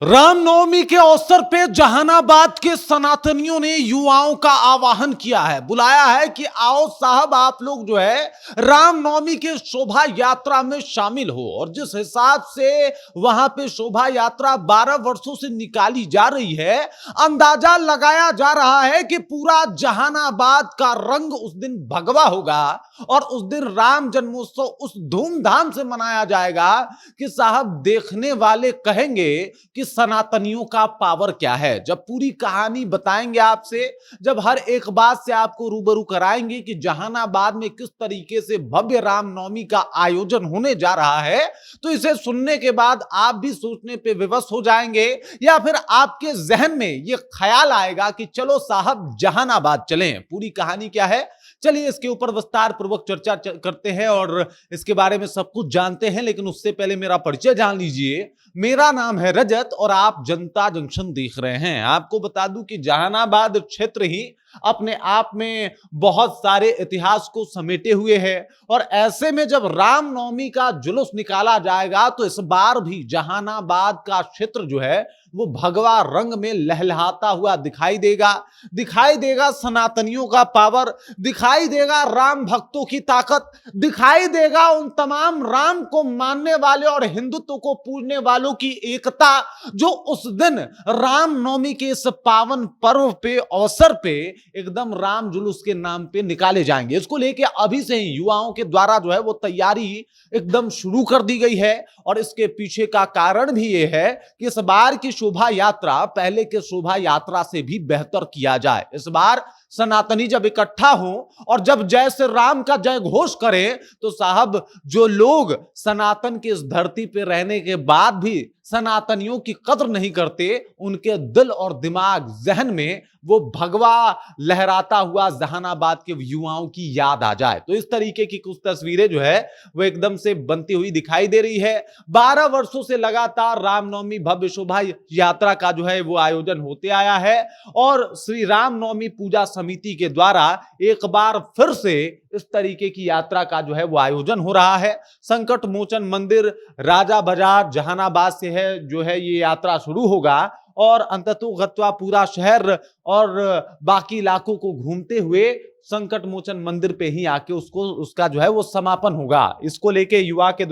रामनवमी के अवसर पे जहानाबाद के सनातनियों ने युवाओं का आह्वान किया है, बुलाया है कि आओ साहब आप लोग जो है रामनवमी के शोभा यात्रा में शामिल हो। और जिस हिसाब से वहां पे शोभा यात्रा 12 वर्षों से निकाली जा रही है, अंदाजा लगाया जा रहा है कि पूरा जहानाबाद का रंग उस दिन भगवा होगा और उस दिन राम जन्मोत्सव उस धूमधाम से मनाया जाएगा कि साहब देखने वाले कहेंगे कि सनातनियों का पावर क्या है। जब पूरी कहानी बताएंगे आपसे, जब हर एक बात से आपको रूबरू कराएंगे कि जहानाबाद में किस तरीके से भव्य रामनवमी का आयोजन होने जा रहा है, तो इसे सुनने के बाद आप भी सोचने पे विवश हो जाएंगे या फिर आपके जहन में यह ख्याल आएगा कि चलो साहब जहानाबाद चलें। पूरी कहानी क्या है, चलिए इसके ऊपर विस्तार पूर्वक चर्चा करते हैं और इसके बारे में सब कुछ जानते हैं। लेकिन उससे पहले मेरा परिचय जान लीजिए। मेरा नाम है रजत और आप जनता जंक्शन देख रहे हैं। आपको बता दूं कि जहानाबाद क्षेत्र ही अपने आप में बहुत सारे इतिहास को समेटे हुए है और ऐसे में जब रामनवमी का जुलूस निकाला जाएगा तो इस बार भी जहानाबाद का क्षेत्र जो है वो भगवा रंग में लहलहाता हुआ दिखाई देगा सनातनियों का पावर, दिखाई देगा राम भक्तों की ताकत, दिखाई देगा उन तमाम राम को मानने वाले और हिंदुत्व को पूजने वालों की एकता, जो उस दिन रामनवमी के इस पावन पर्व पे अवसर पे एकदम राम जुलूस के नाम पे निकाले जाएंगे। इसको लेके अभी से ही युवाओं के द्वारा जो है वो तैयारी एकदम शुरू कर दी गई है और इसके पीछे का कारण भी ये है कि इस बार की शोभा यात्रा पहले के शोभा यात्रा से भी बेहतर किया जाए। इस बार सनातनी जब इकट्ठा हो और जब जय श्री राम का जय घोष करें तो साहब जो लोग सनातन की इस धरती पे रहने के बाद भी सनातनियों की कद्र नहीं करते, उनके दिल और दिमाग जहन में वो भगवा लहराता हुआ जहानाबाद के युवाओं की याद आ जाए। तो इस तरीके की कुछ तस्वीरें जो है वो एकदम से बनती हुई दिखाई दे रही है। 12 वर्षों से लगातार रामनवमी भव्य शोभा यात्रा का जो है वो आयोजन होते आया है और श्री रामनवमी पूजा समिति के द्वारा एक बार फिर से इस तरीके की यात्रा का जो है वो आयोजन हो रहा है। संकट मोचन मंदिर राजा बाजार जहानाबाद से है जो है ये यात्रा शुरू होगा और अंततोगत्वा पूरा शहर और बाकी इलाकों को घूमते हुए संकट मोचन मंदिर पे ही आके उसका जो है वो समापन होगा। इसको लेके युवाओं के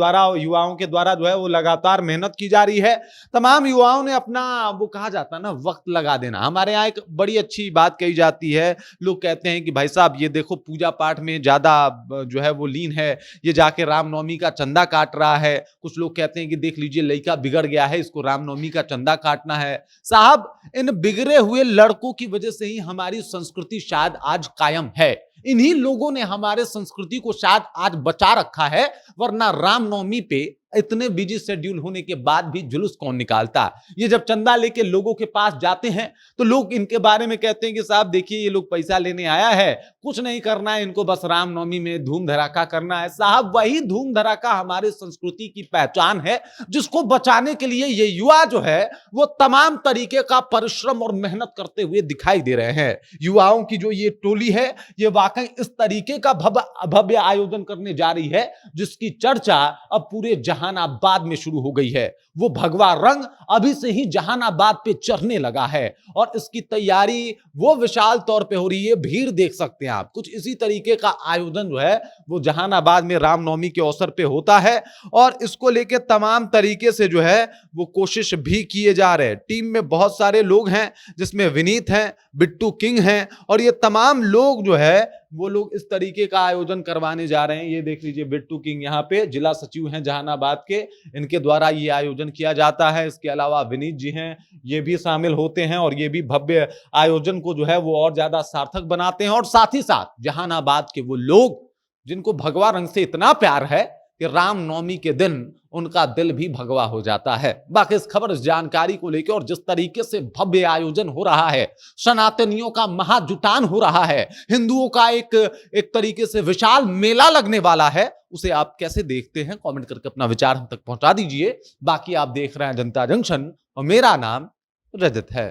द्वारा जो है वो लगातार मेहनत की जा रही है। तमाम युवाओं ने अपना वो कहा जाता है ना वक्त लगा देना। हमारे यहाँ एक बड़ी अच्छी बात कही जाती है, लोग कहते हैं कि भाई साहब ये देखो पूजा पाठ में ज्यादा जो है वो लीन है, ये जाके रामनवमी का चंदा काट रहा है। कुछ लोग कहते हैं कि देख लीजिए लड़का बिगड़ गया है, इसको रामनवमी का चंदा काटना है। साहब इन बिगड़े हुए लड़कों की वजह से ही हमारी संस्कृति शायद आज कायम है। इन्हीं लोगों ने हमारे संस्कृति को शायद आज बचा रखा है, वरना रामनवमी पे इतने बिजी शेड्यूल होने के बाद भी जुलूस कौन निकालता। ये जब चंदा लेके लोगों के पास जाते हैं तो लोग इनके बारे में कहते हैं कि साहब देखिए ये लोग पैसा लेने आया है, कुछ नहीं करना है इनको, बस रामनवमी में धूम धड़ाका करना है। साहब वही धूम धड़ाका हमारे संस्कृति की पहचान है, जिसको बचाने के लिए ये युवा जो है वो तमाम तरीके का परिश्रम और मेहनत करते हुए दिखाई दे रहे हैं। युवाओं की जो ये टोली है ये वाकई इस तरीके का भव्य आयोजन करने जा रही है जिसकी चर्चा अब पूरे जहानाबाद में शुरू हो गई है। वो भगवा रंग अभी से ही जहानाबाद पे चढ़ने लगा है और इसकी तैयारी वो विशाल तौर पे हो रही है। भीड़ देख सकते हैं आप। कुछ इसी तरीके का आयोजन जो है वो जहानाबाद में रामनवमी के अवसर पे होता है और इसको लेके तमाम तरीके से जो है वो कोशिश भी किए जा रहे हैं। टीम में बहुत सारे लोग हैं जिसमें विनीत हैं, बिट्टू किंग हैं और ये तमाम लोग जो है वो लोग इस तरीके का आयोजन करवाने जा रहे हैं। ये देख लीजिए बिट्टू किंग यहाँ पे जिला सचिव हैं जहानाबाद के, इनके द्वारा ये आयोजन किया जाता है। इसके अलावा विनीत जी हैं, ये भी शामिल होते हैं और ये भी भव्य आयोजन को जो है वो और ज्यादा सार्थक बनाते हैं। और साथ ही साथ जहानाबाद के वो लोग जिनको भगवा रंग से इतना प्यार है कि रामनवमी के दिन उनका दिल भी भगवा हो जाता है। बाकी इस खबर इस जानकारी को लेकर और जिस तरीके से भव्य आयोजन हो रहा है, सनातनियों का महाजुटान हो रहा है, हिंदुओं का एक तरीके से विशाल मेला लगने वाला है, उसे आप कैसे देखते हैं कमेंट करके अपना विचार हम तक पहुंचा दीजिए। बाकी आप देख रहे हैं जनता जंक्शन और मेरा नाम रजत है।